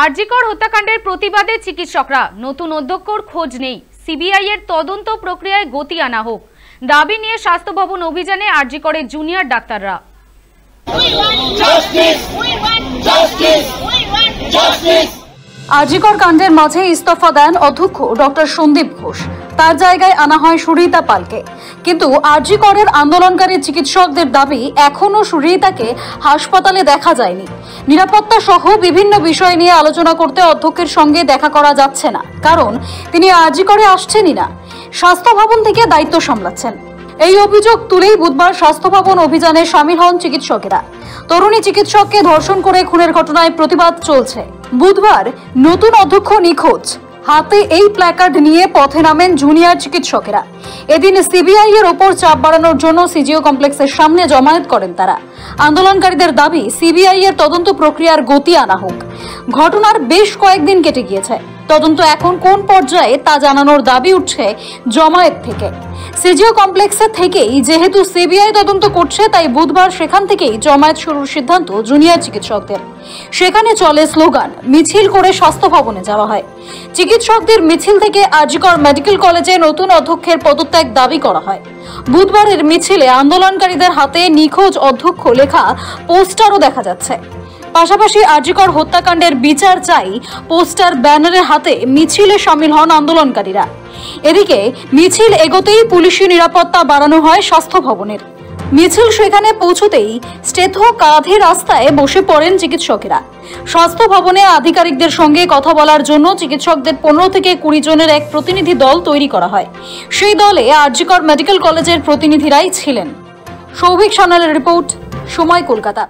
আরজিকর হত্যাকাণ্ডের প্রতিবাদে চিকিৎসকরা নতুন অধ্যক্ষর খোঁজ নেই। সিবিআই এর তদন্ত প্রক্রিয়ায় গতি আনা হোক দাবি নিয়ে স্বাস্থ্য ভবন অভিযানে আরজিকরের জুনিয়র ডাক্তাররা। আরজিকর কাণ্ডের মাঝে ইস্তফা দেন অধ্যক্ষ ডক্টর সন্দীপ ঘোষ। তার জায়গায় আনা হয় সুরিতা পালকে। কিন্তু আরজিকরের আন্দোলনকারী চিকিৎসকদের দাবি, এখনো সুরিতাকে হাসপাতালে দেখা যায়নি। নিরাপত্তা সহ বিভিন্ন বিষয় নিয়ে আলোচনা করতে অধ্যক্ষের সঙ্গে দেখা করা যাচ্ছে না, কারণ তিনি আরজিকরে আসছেনই না, স্বাস্থ্য ভবন থেকে দায়িত্ব সামলাচ্ছেন। এই অভিযোগ তুলেই বুধবার স্বাস্থ্য ভবন অভিযানে সামিল হন চিকিৎসকেরা। তরুণী চিকিৎসককে ধর্ষণ করে খুনের ঘটনায় প্রতিবাদ চলছে। বুধবার নতুন অধ্যক্ষ নিখোঁজ, হাতে এই প্ল্যাকার্ড নিয়ে পথে নামেন জুনিয়র চিকিৎসকেরা। এদিন সিবিআই এর ওপর চাপ বাড়ানোর জন্য সিজিও কমপ্লেক্সের সামনে জমায়েত করেন তারা। আন্দোলনকারীদের দাবি, সিবিআই এর তদন্ত প্রক্রিয়ার গতি আনা হোক। ঘটনার বেশ কয়েকদিন কেটে গিয়েছে, তদন্ত এখন কোন পর্যায়ে তা জানানোর দাবি উঠছে জমায়েত থেকে। সিজিও কমপ্লেক্সে থেকেই যেহেতু সিবিআই তদন্ত করছে, তাই বুধবার সেখান থেকেই জমায়েত শুরুর সিদ্ধান্ত জুনিয়র চিকিৎসকদের। সেখানে চলে স্লোগান, মিছিল করে স্বাস্থ্য ভবনে যাওয়া হয়। চিকিৎসকদের মিছিল থেকে আরজিকর মেডিকেল কলেজে নতুন অধ্যক্ষের পদত্যাগ দাবি করা হয়। বুধবারের মিছিলে আন্দোলনকারীদের হাতে নিখোঁজ অধ্যক্ষ লেখা পোস্টারও দেখা যাচ্ছে। পাশাপাশি আরজিকর হত্যাকাণ্ডের বিচার চাই পোস্টার ব্যানারের হাতে মিছিলে সামিল হন আন্দোলনকারীরা। এদিকে মিছিল এগোতেই পুলিশি নিরাপত্তা বাড়ানো হয় স্বাস্থ্য ভবনের। মিছিল সেখানে পৌঁছতেই স্টেথো কাঁধে রাস্তায় বসে পড়েন চিকিৎসকেরা। স্বাস্থ্য ভবনে আধিকারিকদের সঙ্গে কথা বলার জন্য চিকিৎসকদের 15 থেকে 20 জনের এক প্রতিনিধি দল তৈরি করা হয়। সেই দলে আরজিকর মেডিকেল কলেজের প্রতিনিধিরাই ছিলেন। সৌভিক সান্যালের রিপোর্ট, সময়, কলকাতা।